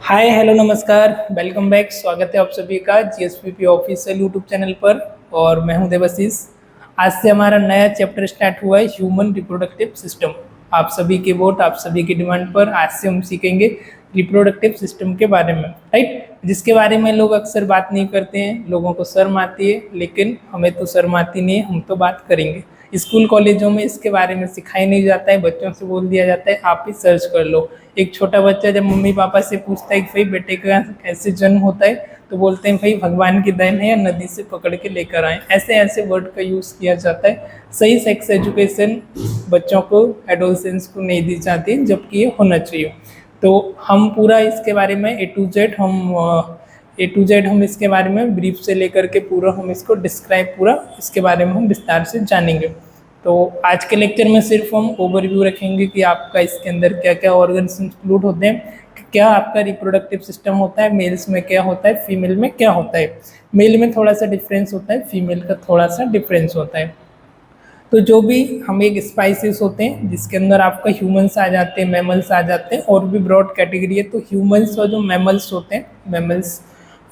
Hi hello नमस्कार, welcome back. स्वागत है आप सभी का जीएसपीपी ऑफिशियल यूट्यूब चैनल पर। और मैं हूं देवाशीष। आज से हमारा नया चैप्टर स्टार्ट हुआ है, ह्यूमन रिप्रोडक्टिव सिस्टम। आप सभी के वोट, आप सभी की डिमांड पर आज से हम सीखेंगे रिप्रोडक्टिव सिस्टम के बारे में, राइट। जिसके बारे में लोग अक्सर बात नहीं करते हैं, लोगों को शर्म आती है, लेकिन हमें तो शर्म आती नहीं है, हम तो बात करेंगे। स्कूल कॉलेजों में इसके बारे में सिखाया नहीं जाता है, बच्चों से बोल दिया जाता है आप ही सर्च कर लो। एक छोटा बच्चा जब मम्मी पापा से पूछता है कि भाई बेटे का कैसे जन्म होता है, तो बोलते हैं भाई भगवान की देन है या नदी से पकड़ के लेकर आए। ऐसे ऐसे वर्ड का यूज़ किया जाता है। सही सेक्स एजुकेशन बच्चों को, एडोलसेंस को नहीं दी जाती, जबकि ये होना चाहिए। तो हम पूरा इसके बारे में ए टू जेड हम इसके बारे में ब्रीफ से लेकर के पूरा हम इसको डिस्क्राइब, पूरा इसके बारे में हम विस्तार से जानेंगे। तो आज के लेक्चर में सिर्फ हम ओवरव्यू रखेंगे कि आपका इसके अंदर क्या क्या ऑर्गन्स इंक्लूड होते हैं, क्या आपका रिप्रोडक्टिव सिस्टम होता है, मेल्स में क्या होता है, फीमेल में क्या होता है। मेल में थोड़ा सा डिफरेंस होता है, फीमेल का थोड़ा सा डिफरेंस होता है। तो जो भी हम एक स्पाइसेस होते हैं जिसके अंदर आपका ह्यूमंस आ जाते हैं, मैमल्स आ जाते हैं, और भी ब्रॉड कैटेगरी है। तो ह्यूमंस और जो मैमल्स होते हैं, मैमल्स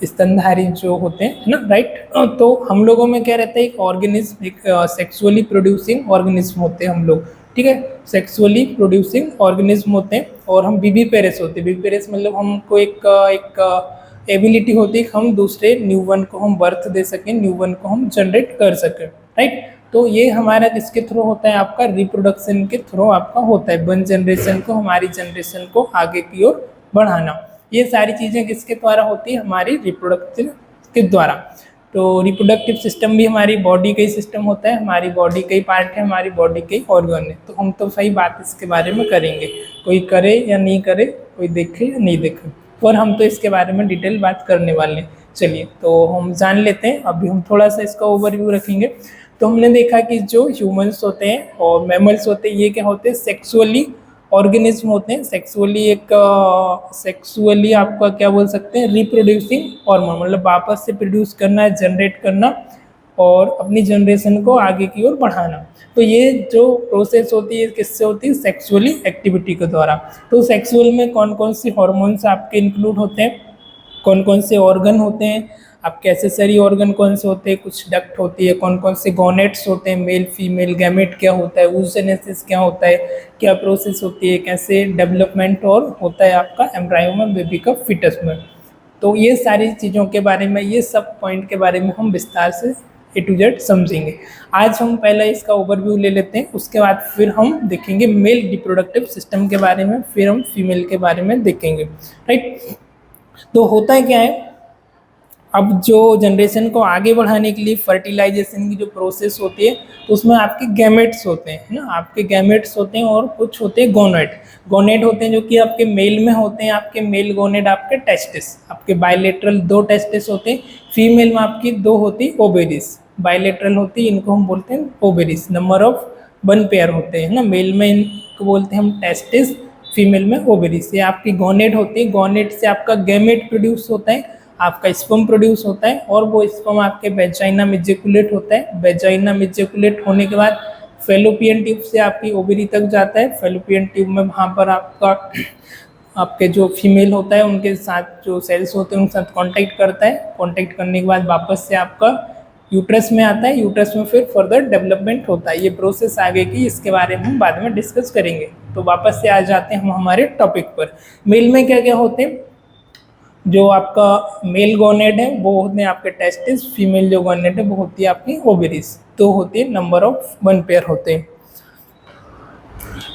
स्तनधारी जो होते हैं, है ना, राइट। तो हम लोगों में क्या रहता है, एक ऑर्गेनिज्म, एक सेक्सुअली प्रोड्यूसिंग ऑर्गेनिज्म होते हैं हम लोग, ठीक है। सेक्सुअली प्रोड्यूसिंग ऑर्गेनिज्म होते हैं और हम विविपेरस होते हैं। विविपेरस मतलब हमको एक एबिलिटी होती है कि हम दूसरे न्यूबॉर्न को हम बर्थ दे सकें, न्यूबॉर्न को हम जनरेट कर सकें, राइट। तो ये हमारा किसके थ्रू होता है, आपका रिप्रोडक्शन के थ्रू आपका होता है। वन जनरेशन को, हमारी जनरेशन को आगे की ओर बढ़ाना, ये सारी चीज़ें किसके द्वारा होती है, हमारी रिप्रोडक्टिव के द्वारा। तो रिप्रोडक्टिव सिस्टम भी हमारी बॉडी का ही सिस्टम होता है, हमारी बॉडी का ही पार्ट है, हमारी बॉडी के ही ऑर्गन है। तो हम तो सही बात इसके बारे में करेंगे, कोई करे या नहीं करे, कोई देखे या नहीं देखे, और हम तो इसके बारे में डिटेल बात करने वाले हैं। चलिए तो हम जान लेते हैं। अभी हम थोड़ा सा इसका ओवरव्यू रखेंगे। तो हमने देखा कि जो ह्यूमंस होते हैं और मैमल्स होते हैं, ये क्या होते हैं, सेक्सुअली ऑर्गेनिज्म होते हैं। सेक्सुअली आपका क्या बोल सकते हैं, रिप्रोड्यूसिंग हार्मोन, मतलब वापस से प्रोड्यूस करना, जनरेट करना और अपनी जनरेशन को आगे की ओर बढ़ाना। तो ये जो प्रोसेस होती है किससे होती है, सेक्सुअली एक्टिविटी के द्वारा। तो सेक्सुअल में कौन कौन से हार्मोन्स आपके इंक्लूड होते हैं, कौन कौन से ऑर्गन होते हैं, आपके एसेसरी ऑर्गन कौन से होते हैं, कुछ डक्ट होती है, कौन कौन से गोनेट्स होते हैं, मेल फीमेल, गैमेट क्या होता है, oogenesis क्या होता है, क्या प्रोसेस होती है, कैसे डेवलपमेंट और होता है आपका एम्ब्रायो में, बेबी का फिटस में। तो ये सारी चीज़ों के बारे में, ये सब पॉइंट के बारे में हम विस्तार से ए टू जेड समझेंगे। आज हम पहले इसका ओवरव्यू ले लेते हैं, उसके बाद फिर हम देखेंगे मेल रिप्रोडक्टिव सिस्टम के बारे में, फिर हम फीमेल के बारे में देखेंगे, राइट। तो होता है क्या है, अब जो जनरेशन को आगे बढ़ाने के लिए फर्टिलाइजेशन की जो प्रोसेस होती है, तो उसमें आपके गैमेट्स होते हैं, है ना, आपके गैमेट्स होते हैं और कुछ होते हैं गोनेट। गोनेट होते हैं जो कि आपके मेल में होते हैं, आपके मेल गोनेट, आपके टेस्टिस, आपके बायलेटरल 2 टेस्टिस होते हैं। फीमेल में आपकी 2 होती ओवेरीज, बायलेटरल होती, इनको हम बोलते हैं ओवेरीज। नंबर ऑफ 1 पेयर होते हैं ना, मेल में इनको बोलते हैं हम टेस्टिस, फीमेल में ओवेरीज। ये आपकी गोनेट होती है, गोनेट से आपका गैमेट प्रोड्यूस होता है, आपका स्पर्म प्रोड्यूस होता है, और वो स्पर्म आपके वेजाइना में इजैकुलेट होता है। वेजाइना में इजैकुलेट होने के बाद फैलोपियन ट्यूब से आपकी ओवरी तक जाता है। फैलोपियन ट्यूब में वहाँ पर आपके जो फीमेल होता है उनके साथ जो सेल्स होते हैं उनके साथ कांटेक्ट करता है। कांटेक्ट करने के बाद वापस से आपका यूट्रस में आता है, यूट्रस में फिर फर्दर डेवलपमेंट होता है। ये प्रोसेस आगे की, इसके बारे में हम बाद में डिस्कस करेंगे। तो वापस से आ जाते हैं हम हमारे टॉपिक पर। मेल में क्या क्या होते हैं, जो आपका मेल गोनेड है वो होते हैं आपके टेस्टिस, फीमेल जो गोनेड है वो होती है आपकी ओवेरीज। तो होती है, नंबर ऑफ 1 पेयर होते हैं।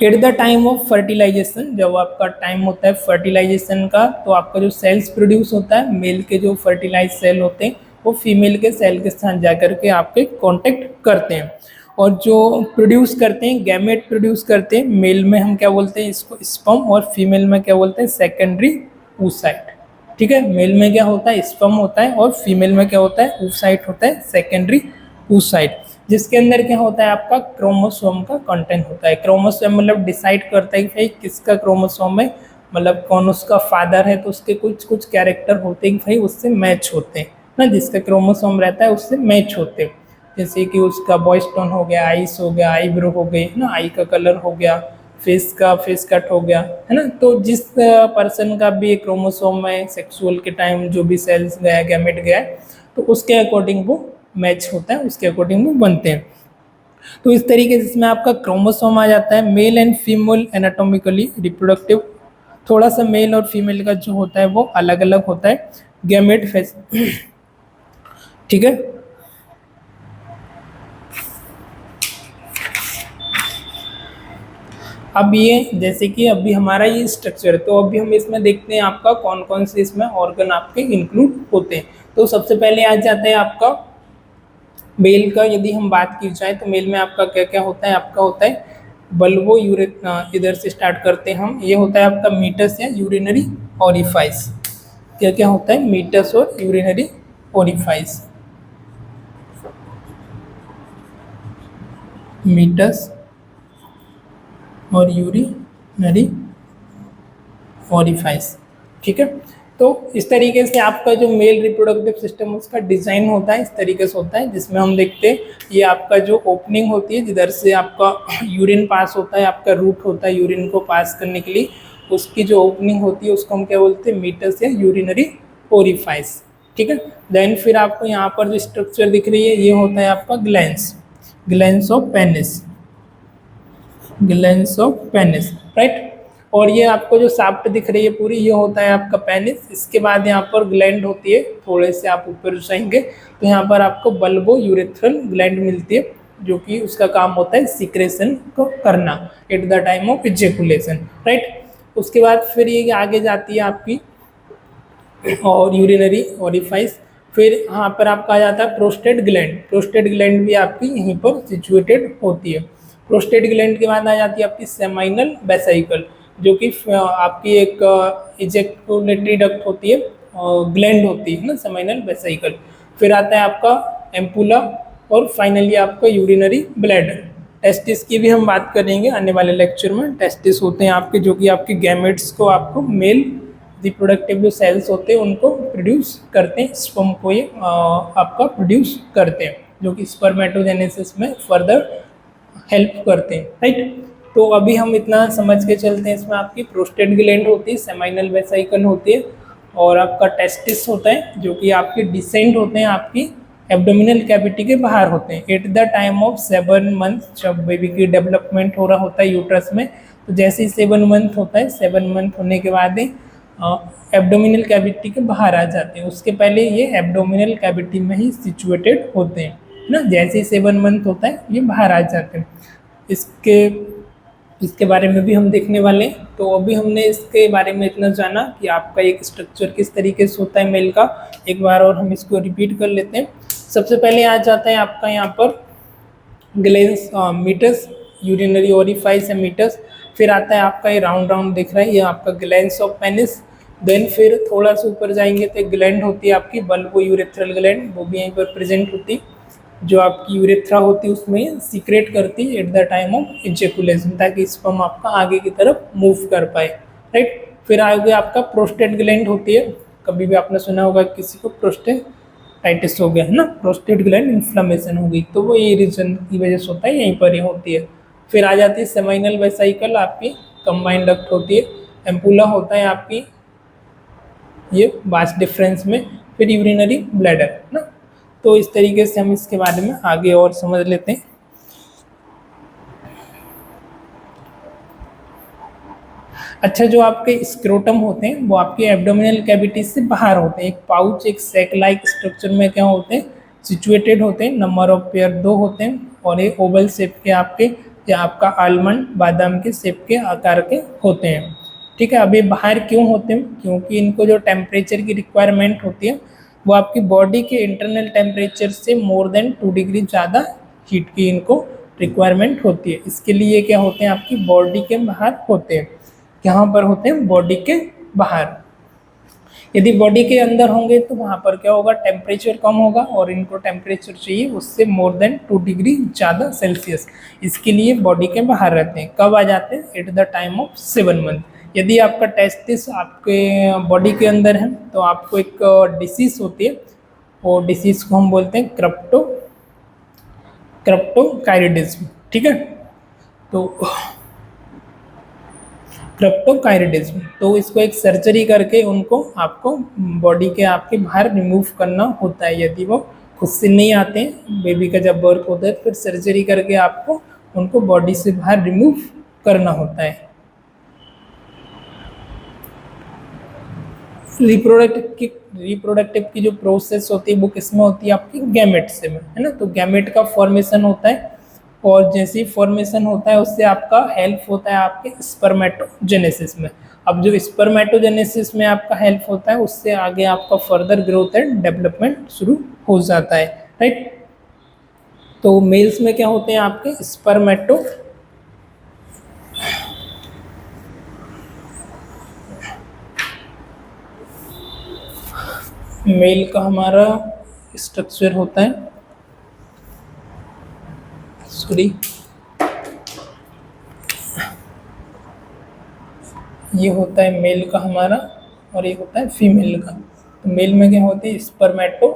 At the time of fertilisation, जब आपका टाइम होता है फर्टिलाइजेशन का, तो आपका जो सेल्स प्रोड्यूस होता है, मेल के जो फर्टिलाइज सेल होते हैं वो फीमेल के सेल के साथ जाकर के आपके कांटेक्ट करते हैं, और जो प्रोड्यूस करते हैं, गैमेट प्रोड्यूस करते हैं। मेल में हम क्या बोलते हैं इसको, स्पर्म, और फीमेल में क्या बोलते हैं, सेकेंडरी oocyte, ठीक है। मेल में क्या होता है, स्पर्म होता है, और फीमेल में क्या होता है, oocyte होता है, सेकेंडरी oocyte, जिसके अंदर क्या होता है, आपका क्रोमोसोम का कंटेंट होता है। क्रोमोसोम मतलब डिसाइड करता है कि भाई किसका क्रोमोसोम है, मतलब कौन उसका फादर है, तो उसके कुछ कुछ कैरेक्टर होते हैं कि भाई उससे मैच होते हैं ना, जिसका क्रोमोसोम रहता है उससे मैच होते हैं। जैसे कि उसका बॉयज टोन हो गया, आइस हो गया, आईब्रो हो गई, ना, आई का कलर हो गया, फेस कट हो गया, है ना। तो जिस पर्सन का भी क्रोमोसोम में सेक्सुअल के टाइम जो भी सेल्स गया, गैमेट गया है, तो उसके अकॉर्डिंग वो मैच होता है, उसके अकॉर्डिंग वो बनते हैं। तो इस तरीके से इसमें आपका क्रोमोसोम आ जाता है। Male and female anatomically reproductive, थोड़ा सा मेल और फीमेल का जो होता है वो अलग अलग होता है। गैमेट फेस, ठीक है। अब ये जैसे कि अभी हमारा ये स्ट्रक्चर है, तो अभी हम इसमें देखते हैं आपका कौन कौन से इसमें ऑर्गन आपके इंक्लूड होते हैं। तो सबसे पहले आ जाता है आपका मेल का। यदि हम बात की जाए तो मेल में आपका क्या क्या होता है, आपका होता है बल्बो यूरेट, इधर से स्टार्ट करते हैं हम। ये होता है आपका मीटस या यूरिनरी ओरिफाइस। क्या क्या होता है, मीटस और यूरिनरी ओरिफाइस। मीटस और यूरिनरी ओरिफाइस, ठीक है। तो इस तरीके से आपका जो मेल रिप्रोडक्टिव सिस्टम उसका डिज़ाइन होता है, इस तरीके से होता है, जिसमें हम देखते हैं ये आपका जो ओपनिंग होती है जिधर से आपका यूरिन पास होता है, आपका रूट होता है यूरिन को पास करने के लिए, उसकी जो ओपनिंग होती है उसको हम क्या बोलते हैं, मीटस या यूरिनरी ओरिफाइस, ठीक है। देन फिर आपको यहाँ पर जो स्ट्रक्चर दिख रही है ये होता है आपका glans, glans of penis, glans of penis, right. और ये आपको जो साफ्ट दिख रही है पूरी, ये होता है आपका पेनिस। इसके बाद यहाँ पर ग्लैंड होती है, थोड़े से आप ऊपर जाएंगे तो यहाँ पर आपको बल्बो यूरेथ्रल ग्लैंड मिलती है, जो कि उसका काम होता है सिक्रेशन को करना eight the time of ejaculation, right. उसके बाद फिर ये आगे जाती है आपकी और यूरिनरी ओरिफाइस। फिर यहाँ पर आपका आ जाता है प्रोस्टेट ग्लैंड, प्रोस्टेट ग्लैंड भी आपकी यहीं पर सिचुएटेड होती है। प्रोस्टेट ग्लैंड के बाद आ जाती है आपकी सेमाइनल वेसाइकल, जो कि आपकी एक इजेक्युलेटरी डक्ट होती है, ग्लैंड होती है ना, सेमाइनल वेसाइकल। फिर आता है आपका एम्पुला और फाइनली आपका यूरिनरी ब्लैडर। टेस्टिस की भी हम बात करेंगे आने वाले लेक्चर में। टेस्टिस होते हैं आपके जो कि आपके गैमेट्स को, आपको मेल रिप्रोडक्टिव जो सेल्स होते हैं उनको प्रोड्यूस करते हैं, स्पर्म को ये आपका प्रोड्यूस करते हैं, जो कि स्पर्मेटोजेनेसिस में फर्दर हेल्प करते हैं, राइट। तो अभी हम इतना समझ के चलते हैं, इसमें आपकी प्रोस्टेट ग्लैंड होती है, सेमाइनल वेसाइकल होती है, और आपका टेस्टिस होता है जो कि आपके डिसेंट होते हैं आपकी एब्डोमिनल कैविटी के बाहर होते हैं at the time of 7 month, जब बेबी की डेवलपमेंट हो रहा होता है यूट्रस में। तो जैसे ही 7 मंथ होता है, 7 मंथ होने के बाद ही एब्डोमिनल कैविटी के बाहर आ जाते हैं। उसके पहले ये एब्डोमिनल कैविटी में ही सिचुएटेड होते हैं, है ना। जैसे ही 7 मंथ होता है ये बाहर आ जाते हैं। इसके बारे में भी हम देखने वाले हैं। तो अभी हमने इसके बारे में इतना जाना कि आपका एक स्ट्रक्चर किस तरीके से होता है मेल का। एक बार और हम इसको रिपीट कर लेते हैं। सबसे पहले आ जाता है आपका यहाँ पर ग्लैंस, मीटस, यूरिनरी ओरिफाइस है मीटस। फिर आता है आपका ये राउंड राउंड दिख रहा है, ये आपका ग्लैंस ऑफ पेनिस। देन फिर थोड़ा सा ऊपर जाएंगे तो एक ग्लैंड होती है आपकी बल्बो यूरेथ्रल ग्लैंड, वो भी यहीं पर प्रेजेंट होती है, जो आपकी यूरेथ्रा होती है उसमें सीक्रेट करती है eight the time of ejaculation, ताकि स्पर्म आपका आगे की तरफ मूव कर पाए, राइट। फिर आगे आपका प्रोस्टेट ग्लैंड होती है। कभी भी आपने सुना होगा किसी को प्रोस्टेटाइटिस हो गया है ना, प्रोस्टेट ग्लैंड इन्फ्लेमेशन हो गई, तो वो ये रीजन की वजह से होता है, यहीं पर ही होती है। फिर आ जाती है सेमाइनल वेसाइकल, आपकी कंबाइंड डक्ट होती है। एम्पुला होता है आपकी ये वास डिफरेंस में। फिर यूरिनरी ब्लैडर ना। तो इस तरीके से हम इसके बारे में आगे और समझ लेते हैं। अच्छा, जो आपके स्क्रोटम होते हैं वो आपके एब्डोमिनल कैविटी से बाहर होते हैं, एक पाउच, एक सैक लाइक स्ट्रक्चर में क्या होते हैं, सिचुएटेड होते हैं। नंबर ऑफ पेयर 2 होते हैं, और एक ओवल शेप के आपके, या आपका आलमंड बादाम के शेप के आकार के होते हैं, ठीक है। अब ये बाहर क्यों होते हैं, क्योंकि इनको जो टेम्परेचर की रिक्वायरमेंट होती है वो आपकी बॉडी के इंटरनल टेम्परेचर से मोर देन 2 डिग्री ज़्यादा हीट की इनको रिक्वायरमेंट होती है। इसके लिए क्या होते हैं, आपकी बॉडी के बाहर होते हैं। यहाँ पर होते हैं बॉडी के बाहर। यदि बॉडी के अंदर होंगे तो वहाँ पर क्या होगा, टेम्परेचर कम होगा, और इनको टेम्परेचर चाहिए उससे मोर देन 2 डिग्री ज़्यादा सेल्सियस। इसके लिए बॉडी के बाहर रहते हैं। कब आ जाते हैं, at the time of 7 month. यदि आपका टेस्टिस आपके बॉडी के अंदर है तो आपको एक डिसीज़ होती है, और डिसीज़ को हम बोलते हैं क्रिप्टोकाइरिडिज्म, ठीक है। तो क्रिप्टोकाइनेटिज्म। तो इसको एक सर्जरी करके उनको आपको बॉडी के आपके बाहर रिमूव करना होता है। यदि वो खुद से नहीं आते हैं, बेबी का जब बर्थ होता है, फिर सर्जरी करके आपको उनको बॉडी से बाहर रिमूव करना होता है। रिप्रोडक्टिव की जो प्रोसेस होती है वो किसमें होती है? आपकी गैमेट से में, है ना। तो गैमेट का फॉर्मेशन होता है, और जैसे ही फॉर्मेशन होता है उससे आपका हेल्प होता है आपके स्पर्मेटोजेनेसिस में। अब जो स्पर्मेटोजेनेसिस में आपका हेल्प होता है, उससे आगे आपका फर्दर ग्रोथ एंड डेवलपमेंट शुरू हो जाता है, राइट। तो मेल्स में क्या होते हैं आपके स्पर्मेटो मेल का हमारा स्ट्रक्चर होता है, सॉरी, ये होता है मेल का हमारा और ये होता है फीमेल का। तो मेल में क्या होती है? स्पर्मेटो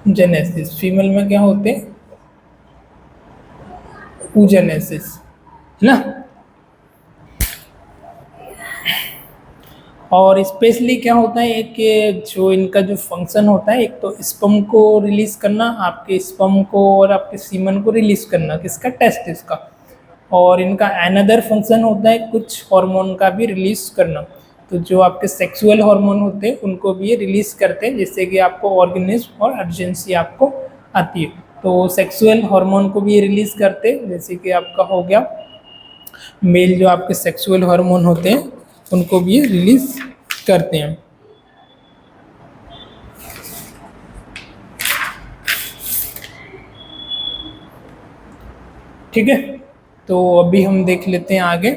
जेनेसिस। फीमेल में क्या होते हैं? oogenesis, है ना। और स्पेशली क्या होता है, एक जो इनका जो फंक्शन होता है, एक तो स्पर्म को रिलीज करना, आपके स्पर्म को और आपके सीमन को रिलीज करना, किसका? टेस्टिस का। और इनका अनदर फंक्शन होता है कुछ हार्मोन का भी रिलीज करना। तो जो आपके सेक्सुअल हार्मोन होते हैं उनको भी ये रिलीज करते हैं, जिससे कि आपको ऑर्गेनिज्म और अर्जेंसी आपको आती है। तो सेक्सुअल हार्मोन को भी ये रिलीज करते हैं, जैसे कि आपका हो गया मेल, जो आपके सेक्सुअल हार्मोन होते हैं उनको भी ये रिलीज करते हैं। ठीक है, तो अभी हम देख लेते हैं आगे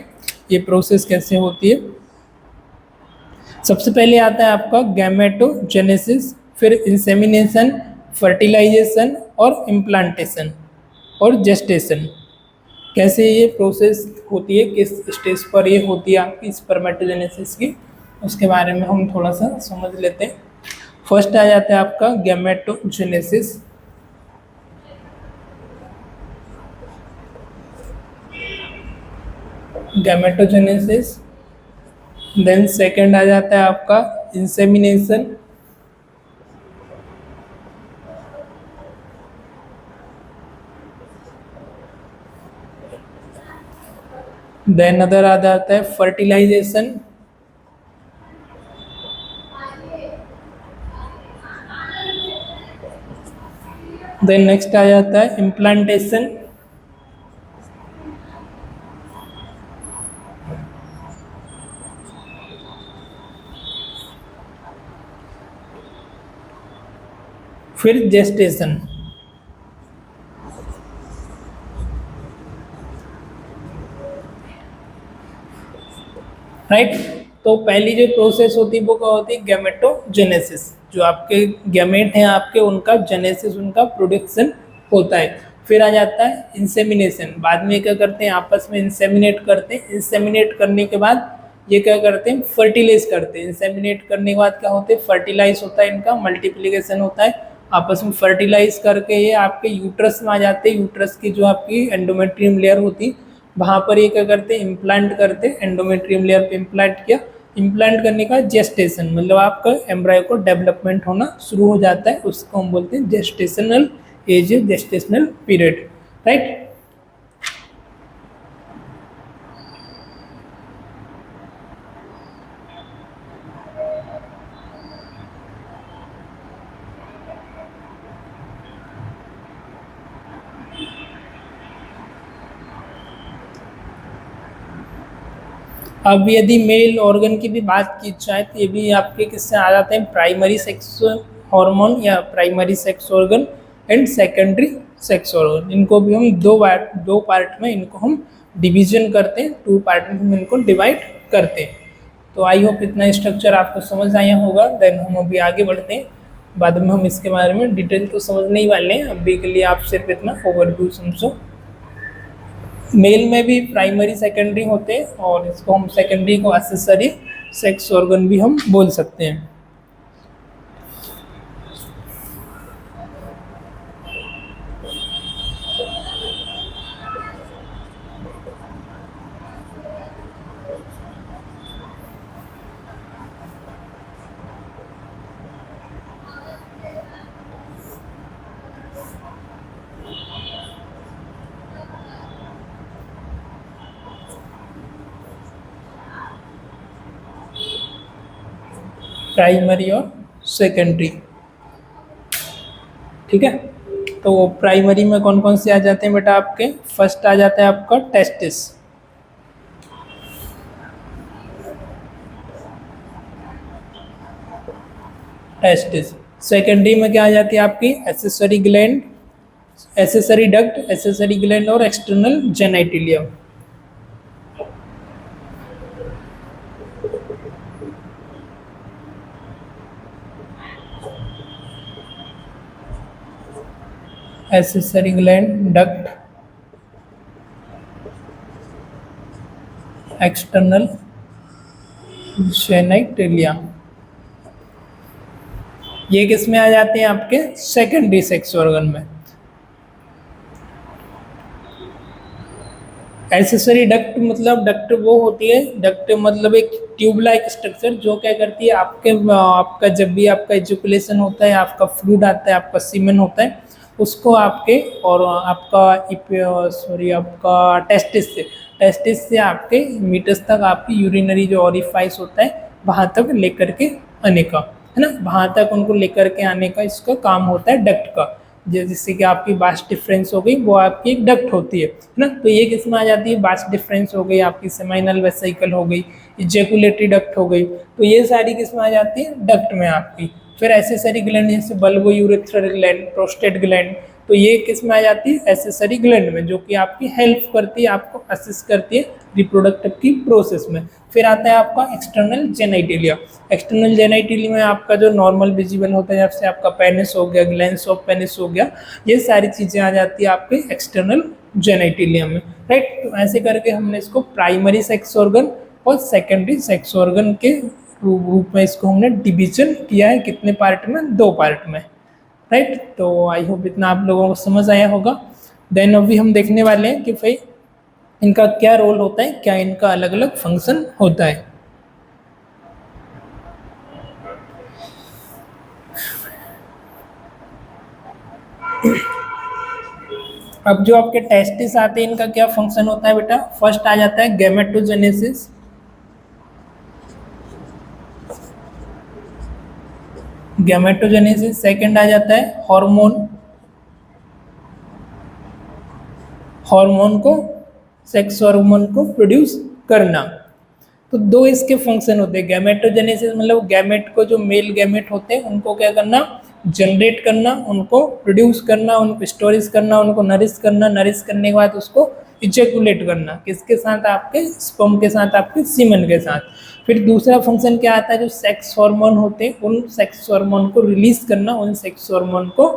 ये प्रोसेस कैसे होती है। सबसे पहले आता है आपका गैमेटोजेनेसिस, फिर इंसेमिनेशन, फर्टिलाइजेशन और इम्प्लांटेशन और जेस्टेशन। कैसे ये प्रोसेस होती है, किस स्टेज पर ये होती है आपकी स्पर्मेटोजेनेसिस की, उसके बारे में हम थोड़ा सा समझ लेते हैं। फर्स्ट आ जाता है आपका गैमेटोजेनेसिस। गैमेटोजेनेसिस। देन सेकंड आ जाता है आपका इंसेमिनेशन। देन अदर आ जाता है फर्टिलाइजेशन। देन नेक्स्ट आ जाता है इम्प्लांटेशन। फिर जेस्टेशन। राइट। तो पहली जो प्रोसेस होती है वो क्या होती है? गैमेटोजेनेसिस। जो आपके गैमेट हैं आपके, उनका जेनेसिस, उनका प्रोडक्शन होता है। फिर आ जाता है इंसेमिनेशन। बाद में क्या करते हैं? आपस में इंसेमिनेट करते हैं। इंसेमिनेट करने के बाद ये क्या करते हैं? फर्टिलाइज करते हैं। इंसेमिनेट करने के बाद क्या होते हैं? फर्टिलाइज होता है, इनका मल्टीप्लिकेशन होता है। आपस में फर्टिलाइज करके ये आपके यूट्रस में आ जाते हैं। यूट्रस की जो आपकी एंडोमेट्रियम लेयर होती है, वहाँ पर ये क्या करते हैं? इम्प्लांट करते हैं। एंडोमेट्रियम लेयर पे इम्प्लांट किया। इम्प्लांट करने का जेस्टेशन, मतलब आपका एम्ब्रायो को डेवलपमेंट होना शुरू हो जाता है, उसको हम बोलते हैं gestational age, gestational period, right. अब यदि मेल ऑर्गन की भी बात की जाए तो ये भी आपके किससे आ जाते हैं? प्राइमरी सेक्स हार्मोन या primary sex organ and secondary sex organ. इनको भी हम दो पार्ट में इनको हम डिवीजन करते हैं, 2 पार्ट में हम इनको डिवाइड करते हैं। तो आई होप इतना स्ट्रक्चर आपको समझ आया होगा। देन हम अभी आगे बढ़ते हैं, बाद में हम इसके बारे में डिटेल तो समझने ही वाले हैं। अभी के लिए आप सिर्फ इतना ओवरव्यू समझो। मेल में भी प्राइमरी सेकेंडरी होते हैं, और इसको हम सेकेंडरी को एक्सेसरी सेक्स ऑर्गन भी हम बोल सकते हैं। प्राइमरी और सेकेंडरी। ठीक है, तो प्राइमरी में कौन कौन से आ जाते हैं बेटा आपके? फर्स्ट आ जाता है आपका टेस्टिस, टेस्टिस। सेकेंडरी में क्या आ जाती है आपकी? Accessory gland, accessory duct, accessory gland और external genitalia. Accessory gland, duct, external genitalia, ये किस में आ जाते हैं आपके? सेकेंडरी सेक्स ऑर्गन में। एसेसरी डक्ट मतलब, डक्ट वो होती है, डक्ट मतलब एक ट्यूब लाइक स्ट्रक्चर जो क्या करती है आपका जब भी आपका एजुकुलेशन होता है, आपका फ्लूइड आता है, आपका सीमेन होता है, उसको आपके और आपका टेस्टिस से आपके मीटस तक आपकी यूरिनरी जो ऑरिफाइस होता है वहाँ तक लेकर के आने का, है ना, वहाँ तक उनको लेकर के आने का इसका काम होता है डक्ट का। जिससे कि आपकी बास्ट डिफरेंस हो गई, वो आपकी एक डक्ट होती है ना। तो ये किस में आ जाती है? बास्ट डिफरेंस हो गई, आपकी सेमाइनल वेसिकल हो गई, इजैकुलेटरी डक्ट हो गई, तो ये सारी किस में आ जाती है? डक्ट में आपकी। फिर एसेसरी ग्लैंड जैसे bulbo urethral gland, prostate gland, तो ये किस में आ जाती है? एसेसरी ग्लैंड में, जो कि आपकी हेल्प करती है, आपको असिस्ट करती है रिप्रोडक्टिव की प्रोसेस में। फिर आता है आपका एक्सटर्नल जेनाइटिलिया। एक्सटर्नल जेनाइटिलिया में आपका जो नॉर्मल विजिबल होता है, जैसे आपका पेनिस हो गया, ग्लैंड्स ऑफ पेनिस हो गया, ये सारी चीज़ें आ जाती है आपके एक्सटर्नल जेनाइटिलिया में, राइट। तो ऐसे करके हमने इसको प्राइमरी सेक्स ऑर्गन और सेकेंडरी सेक्स ऑर्गन के रूप में इसको हमने डिवीजन किया है। कितने पार्ट में? 2 पार्ट में, राइट। तो आई होप इतना आप लोगों को समझ आया होगा। देन अभी हम देखने वाले हैं कि भाई इनका क्या रोल होता है, क्या इनका अलग अलग फंक्शन होता है। अब जो आपके टेस्टिस आते हैं, इनका क्या फंक्शन होता है बेटा? फर्स्ट आ जाता है गैमेटोजेनेसिस, गैमेटोजेनेसिस। सेकंड आ जाता है हार्मोन, हार्मोन को, सेक्स हार्मोन को प्रोड्यूस करना। तो 2 इसके फंक्शन होते हैं। गैमेटोजेनेसिस मतलब गैमेट को, जो मेल गैमेट होते हैं उनको क्या करना? जनरेट करना, उनको प्रोड्यूस करना, उनको स्टोरेज करना, उनको नरिश करना, नरिश करने के बाद उसको इजैकुलेट करना। किसके साथ? आपके स्पर्म के साथ, आपके सीमेन के साथ। फिर दूसरा फंक्शन क्या आता है? जो सेक्स हार्मोन होते हैं उन सेक्स हार्मोन को रिलीज करना, उन सेक्स हार्मोन को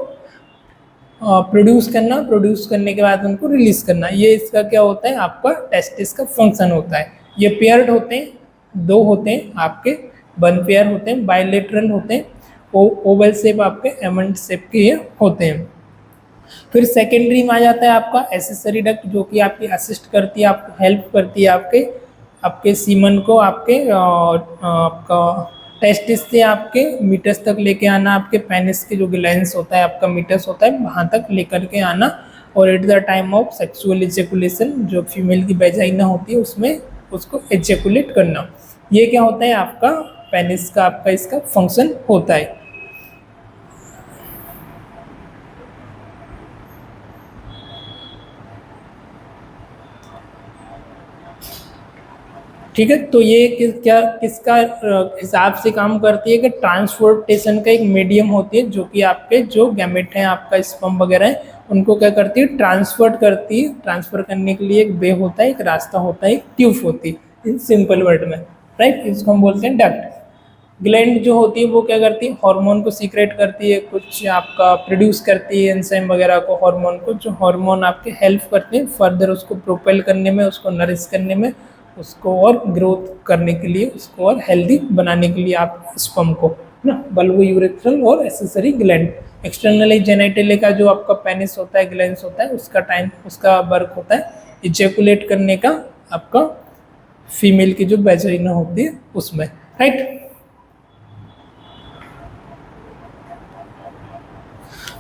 प्रोड्यूस करना, प्रोड्यूस करने के बाद उनको रिलीज करना। ये इसका क्या होता है? आपका टेस्टिस का फंक्शन होता है। ये पेयर्ड होते हैं, 2 होते हैं आपके, 1 पेयर होते हैं, बायलेटरल होते हैं, ओवल शेप आपके एमंड शेप के ये होते हैं। फिर सेकेंडरी में आ जाता है आपका एसेसरी डक्ट, जो कि आपकी असिस्ट करती है, आपको हेल्प करती है आपके आपके सीमन को आपका टेस्टिस से आपके मीटस तक लेके आना, आपके पेनिस के जो ग्लैंड्स होता है, आपका मीटस होता है, वहाँ तक लेकर के आना। और eight the time of sexual ejaculation, जो फीमेल की वेजाइना होती है उसमें उसको इजैकुलेट करना। ये क्या होता है? आपका पेनिस का, आपका इसका फंक्शन होता है। ठीक है, तो ये किसका हिसाब से काम करती है कि ट्रांसपोर्टेशन का एक मीडियम होती है, जो कि आपके जो गैमेट हैं, आपका स्पर्म वगैरह है, उनको क्या करती है? ट्रांसफर करती है। ट्रांसफर करने के लिए एक वे होता है, एक रास्ता होता है, एक ट्यूब होती है, इन सिंपल वर्ड में, राइट। इसको हम बोलते हैं डक्ट। ग्लैंड जो होती है वो क्या करती है? हार्मोन को सीक्रेट करती है, कुछ आपका प्रोड्यूस करती है एंजाइम वगैरह को, हार्मोन को, जो हार्मोन आपके हेल्प करते हैं फर्दर उसको प्रोपेल करने में, उसको नरिश करने में, उसको और ग्रोथ करने के लिए, उसको और हेल्दी बनाने के लिए आप स्पर्म को, ना, बल्बो यूरेथ्रल और एसेसरी ग्लैंड। एक्सटर्नली जेनिटली का जो आपका पेनिस होता है, ग्लैंड्स होता है, उसका वर्क होता है इजैकुलेट करने का, आपका फीमेल की जो वेजाइना होती है उसमें, राइट।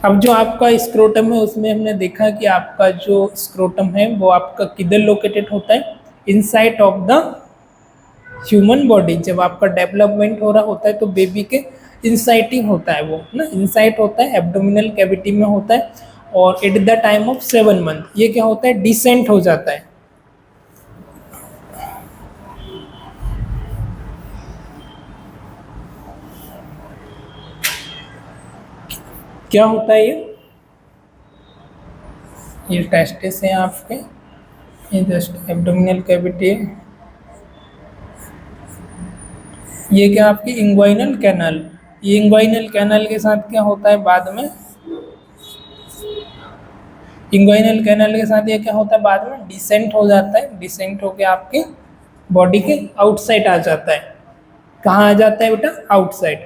अब जो आपका स्क्रोटम है उसमें हमने देखा कि आपका जो स्क्रोटम है वो आपका किधर लोकेटेड होता है? Inside of the human body जब आपका डेवलपमेंट हो रहा होता है तो बेबी के इनसाइट ही होता है वो ना, इनसाइट होता है, एब्डोमिनल कैविटी में होता है, और eight the time of 7 month ये क्या होता है, डिसेंट हो जाता है। क्या होता है ये टेस्टिस है आपके, ये जस्ट एब्डोमिनल कैविटी है, ये क्या आपकी इंग्वाइनल कैनल, ये इंग्वाइनल कैनल के साथ क्या होता है बाद में, इंग्वाइनल कैनल के साथ ये क्या होता है बाद में, डिसेंट हो जाता है, डिसेंट होके आपके बॉडी के आउटसाइड आ जाता है। कहाँ आ जाता है बेटा, आउटसाइड,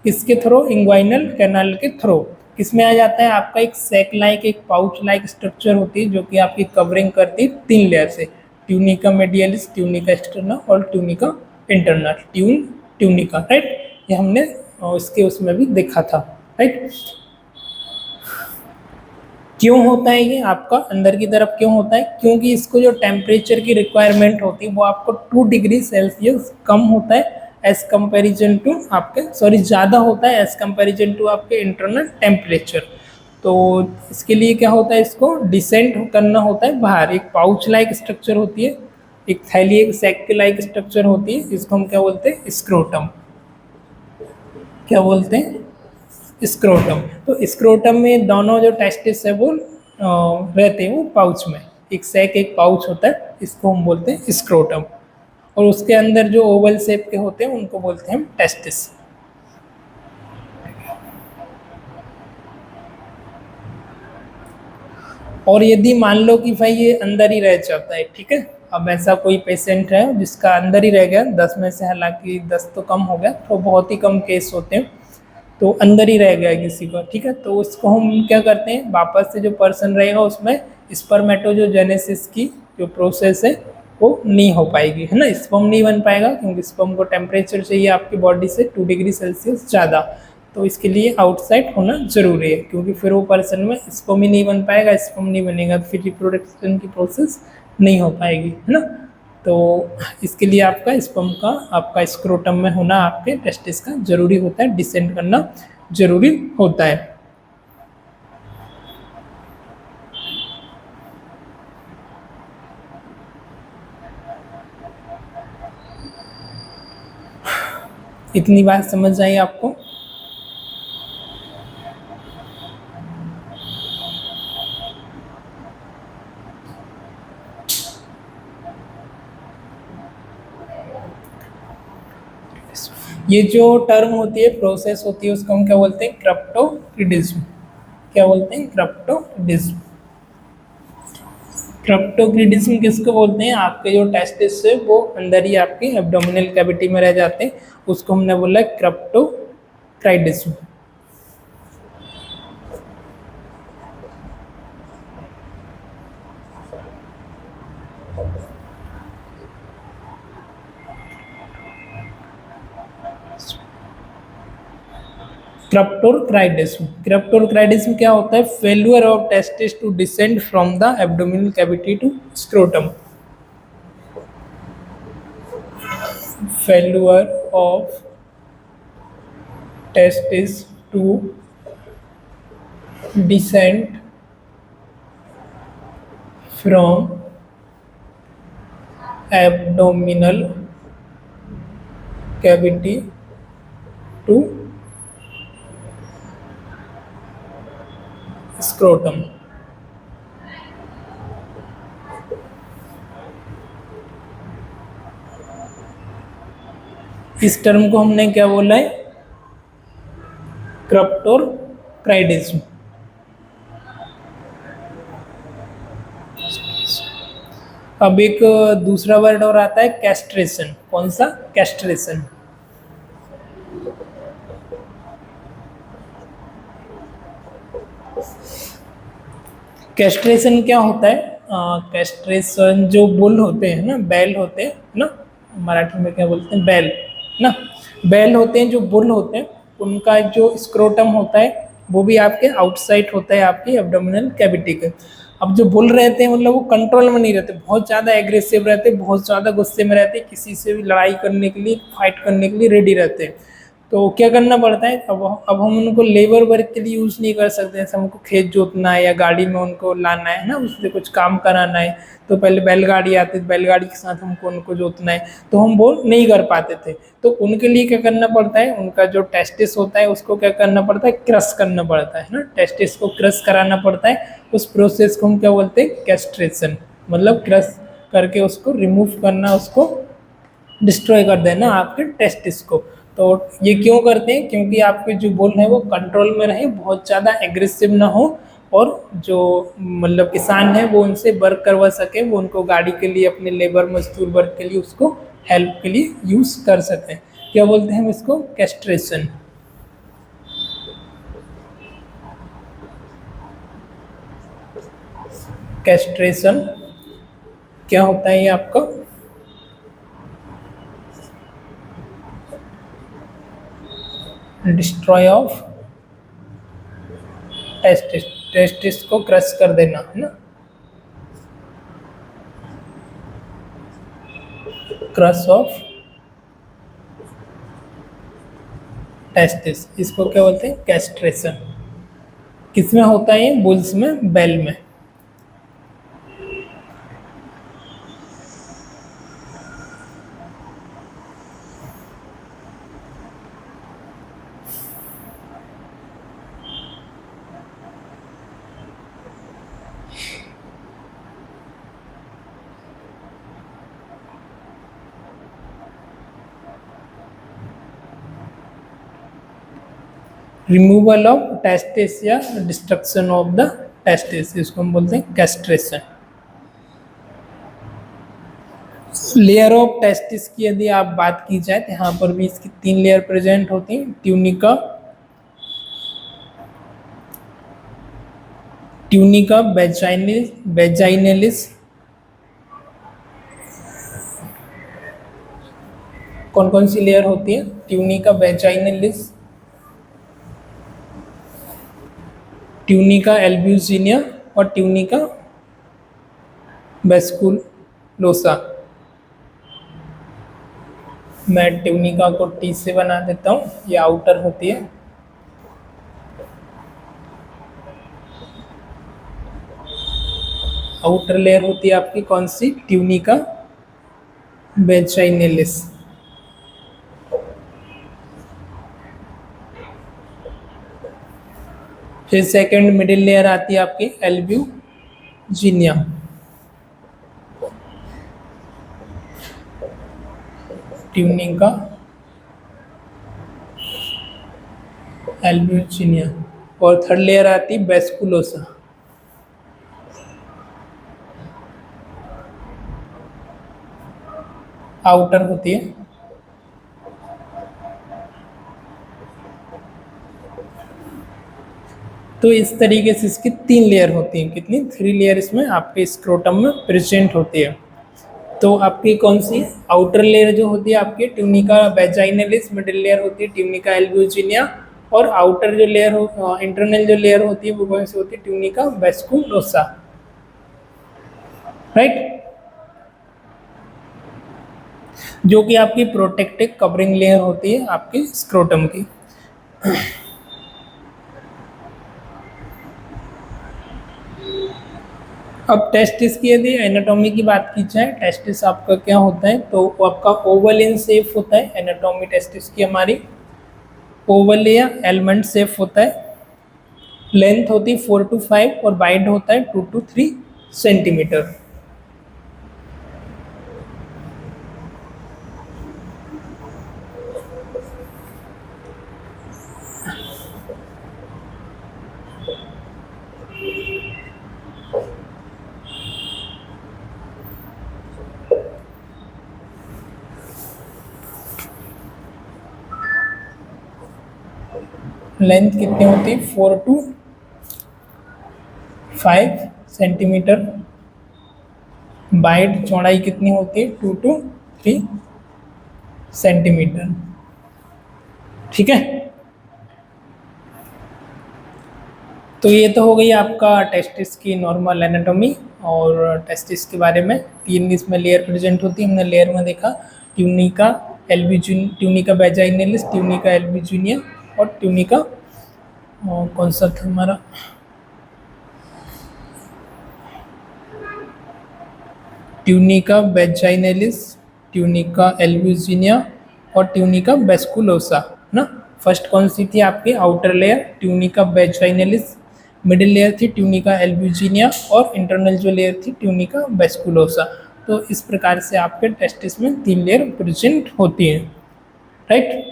किसके थ्रू, इंग्वाइनल कैनल के थ्रू। किस में आ जाता है, आपका एक सैक लाइक, एक पाउच लाइक स्ट्रक्चर होती है जो कि आपकी कवरिंग करती है 3 लेयर से, ट्यूनिका मीडियलिस, ट्यूनिका एक्सटर्नल और ट्यूनिका इंटरनल, ट्यूनिका, राइट। ये हमने इसके उसमें भी देखा था, राइट। क्यों होता है ये आपका अंदर की तरफ, क्यों होता है, क्योंकि इसको जो टेम्परेचर की रिक्वायरमेंट होती है वो आपको 2 डिग्री सेल्सियस कम होता है एज कंपेरिजन टू आपके, सॉरी ज़्यादा होता है एज कंपेरिजन टू आपके इंटरनल टेम्परेचर। तो इसके लिए क्या होता है, इसको डिसेंट करना होता है बाहर, एक पाउच लाइक स्ट्रक्चर होती है, एक थैली, एक सैक लाइक स्ट्रक्चर होती है, जिसको हम क्या बोलते हैं, स्क्रोटम, क्या बोलते हैं, स्क्रोटम। तो स्क्रोटम में दोनों जो टेस्टिस है वो रहते हैं वो पाउच में, एक सैक एक पाउच होता है, इसको हम बोलते हैं स्क्रोटम, और उसके अंदर जो ओवल शेप के होते हैं उनको बोलते हैं हम टेस्टिस। और यदि मान लो कि भाई ये अंदर ही रह जाता है, ठीक है, अब ऐसा कोई पेशेंट है जिसका अंदर ही रह गया, 10 में से, हालांकि 10 तो कम हो गया, तो बहुत ही कम केस होते हैं, तो अंदर ही रह गया किसी को, ठीक है, तो उसको हम क्या करते हैं, वापस से जो पर्सन रहेगा उसमें स्पर्मेटोजेनेसिस की जो प्रोसेस है वो नहीं हो पाएगी, है ना, स्पर्म नहीं बन पाएगा, क्योंकि स्पर्म को टेम्परेचर चाहिए आपकी बॉडी से 2 डिग्री सेल्सियस ज़्यादा, तो इसके लिए आउटसाइड होना ज़रूरी है, क्योंकि फिर वो पर्सन में स्पर्म ही नहीं बन पाएगा, स्पर्म नहीं बनेगा तो फिर रिप्रोडक्शन की प्रोसेस नहीं हो पाएगी, है ना। तो इसके लिए आपका स्पर्म का, आपका स्क्रोटम में होना आपके टेस्टिस का जरूरी होता है, डिसेंड करना जरूरी होता है। इतनी बात समझ आई आपको। ये जो टर्म होती है, प्रोसेस होती है, उसको हम क्या बोलते हैं, क्रिप्टोक्रिडिज्म, क्या बोलते हैं, क्रिप्टोक्रिडिज्म। क्रिप्टोक्रिडिज्म किसको बोलते हैं, आपके जो टेस्टिस है वो अंदर ही आपके एब्डोमिनल कैविटी में रह जाते हैं, उसको हमने बोला क्रिप्टोक्राइडिज्म। क्रिप्टोक्राइडिज्म क्या होता है, failure of testis to descend from the abdominal cavity to scrotum, failure of testis to descend from abdominal cavity to scrotum। इस टर्म को हमने क्या बोला है, क्रिप्टोक्राइडिज्म। अब एक दूसरा वर्ड और आता है कैस्ट्रेशन। कौन सा, कैस्ट्रेशन। कैस्ट्रेशन क्या होता है, कैस्ट्रेशन जो बुल होते हैं ना, बैल होते हैं ना, मराठी में क्या बोलते हैं, बैल ना, बैल होते हैं जो बुल होते हैं, उनका जो स्क्रोटम होता है वो भी आपके आउटसाइड होता है आपके एब्डोमिनल कैविटी के। अब जो बुल रहते हैं मतलब वो कंट्रोल में नहीं रहते, बहुत ज़्यादा एग्रेसिव रहते, बहुत ज़्यादा गुस्से में रहते, किसी से भी लड़ाई करने के लिए, फाइट करने के लिए रेडी रहते हैं। तो क्या करना पड़ता है, अब हम उनको लेबर वर्क के लिए यूज़ नहीं कर सकते। जैसे हमको खेत जोतना है या गाड़ी में उनको लाना है ना, उससे कुछ काम कराना है, तो पहले बैलगाड़ी आती थी, बैलगाड़ी के साथ हमको उनको जोतना है, तो हम वो नहीं कर पाते थे। तो उनके लिए क्या करना पड़ता है, उनका जो टेस्टिस होता है उसको क्या करना पड़ता है, क्रश करना पड़ता है ना, टेस्टिस को क्रश कराना पड़ता है। उस प्रोसेस को हम क्या बोलते हैं, कैस्ट्रेशन, मतलब क्रश करके उसको रिमूव करना, उसको डिस्ट्रॉय कर देना आपके टेस्टिस को। तो ये क्यों करते हैं, क्योंकि आपके जो बुल है वो कंट्रोल में रहे, बहुत ज़्यादा एग्रेसिव ना हो, और जो मतलब किसान है वो उनसे वर्क करवा सके, वो उनको गाड़ी के लिए, अपने लेबर मजदूर वर्क के लिए उसको हेल्प के लिए यूज़ कर सकें। क्या बोलते हैं हम इसको, कैस्ट्रेशन। कैस्ट्रेशन क्या होता है ये आपका, डिस्ट्रॉय ऑफ टेस्टिस, टेस्टिस को क्रश कर देना है ना, क्रश ऑफ टेस्टिस, इसको क्या बोलते हैं, कैस्ट्रेशन। किसमें होता है ये, बुल्स में, बेल में। रिमूवल ऑफ टेस्टिस या डिस्ट्रक्शन ऑफ द टेस्टिस, इसको हम बोलते हैं कैस्ट्रेशन। लेयर ऑफ टेस्टिस की यदि आप बात की जाए तो यहाँ पर भी इसकी 3 लेयर प्रेजेंट होती हैं, ट्यूनिका, ट्यूनिका वेजाइनलिस। कौन कौन सी लेयर होती है, ट्यूनिका वेजाइनलिस, ट्यूनिका एल्ब्यूजिनिया और ट्यूनिका वेस्कुलोसा। मैं ट्यूनिका को टी से बना देता हूँ, ये आउटर होती है। आउटर लेयर होती है आपकी कौन सी, ट्यूनिका वेजाइनलिस। फिर सेकंड मिडिल लेयर आती है आपकी एल्ब्यूजिनिया। Tunica albuginea. और थर्ड लेयर आती है वेस्कुलोसा। आउटर होती है। तो इस तरीके से इसकी 3 लेयर होती हैं, कितनी, 3 लेयर इसमें आपके स्क्रोटम में प्रेजेंट होती है। तो आपकी कौन सी, आउटर लेयर जो होती है आपकी ट्यूनिका वेजाइनलिस, मिडिल लेयर होती है ट्यूनिका एल्ब्यूजिनिया, और आउटर जो लेयर हो, इंटरनल जो लेयर होती है वो कौन सी होती है, ट्यूनिका वेस्कुलोसा, राइट। जो कि आपकी प्रोटेक्टिव कवरिंग लेयर होती है आपकी स्क्रोटम की। अब टेस्टिस की यदि एनाटॉमी की बात की जाए, टेस्टिस आपका क्या होता है, तो वो आपका ओवल इन शेप होता है। एनाटॉमी टेस्टिस की हमारी ओवल या एलमंड शेप होता है। लेंथ होती है 4 to 5 और वाइड होता है 2 to 3 सेंटीमीटर। लेंथ कितनी होती है, 4 to 5 सेंटीमीटर। वाइड, चौड़ाई कितनी होती है, 2 to 3 सेंटीमीटर। ठीक है। तो ये तो हो गई आपका टेस्टिस की नॉर्मल एनाटॉमी और टेस्टिस के बारे में। 3 इसमें लेयर प्रेजेंट होती है, हमने लेयर में देखा tunica एल्ब्यूजिन, tunica vaginalis, tunica albuginea और ट्यूनिका कौन सा था हमारा, ट्यूनिका वेजाइनलिस, ट्यूनिका एल्ब्यूजिनिया और ट्यूनिका वेस्कुलोसा ना। फर्स्ट कौन सी थी आपकी outer layer tunica vaginalis, middle layer थी ट्यूनिका एल्ब्यूजिनिया और इंटरनल जो लेयर थी ट्यूनिका वेस्कुलोसा। तो इस प्रकार से आपके टेस्टिस में 3 लेयर प्रेजेंट होती हैं, राइट।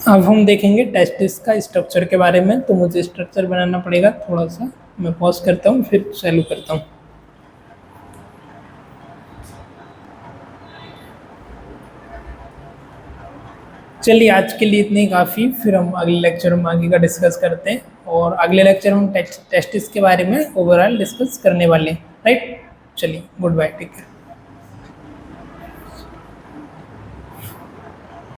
अब हम देखेंगे टेस्टिस का स्ट्रक्चर के बारे में। तो मुझे स्ट्रक्चर बनाना पड़ेगा थोड़ा सा, मैं पॉज करता हूँ फिर चालू करता हूँ। चलिए आज के लिए इतनी काफ़ी, फिर हम अगले लेक्चर में आगे का डिस्कस करते हैं और अगले लेक्चर में हम टेस्टिस के बारे में ओवरऑल डिस्कस करने वाले हैं, राइट। चलिए गुड बाय, टेक केयर।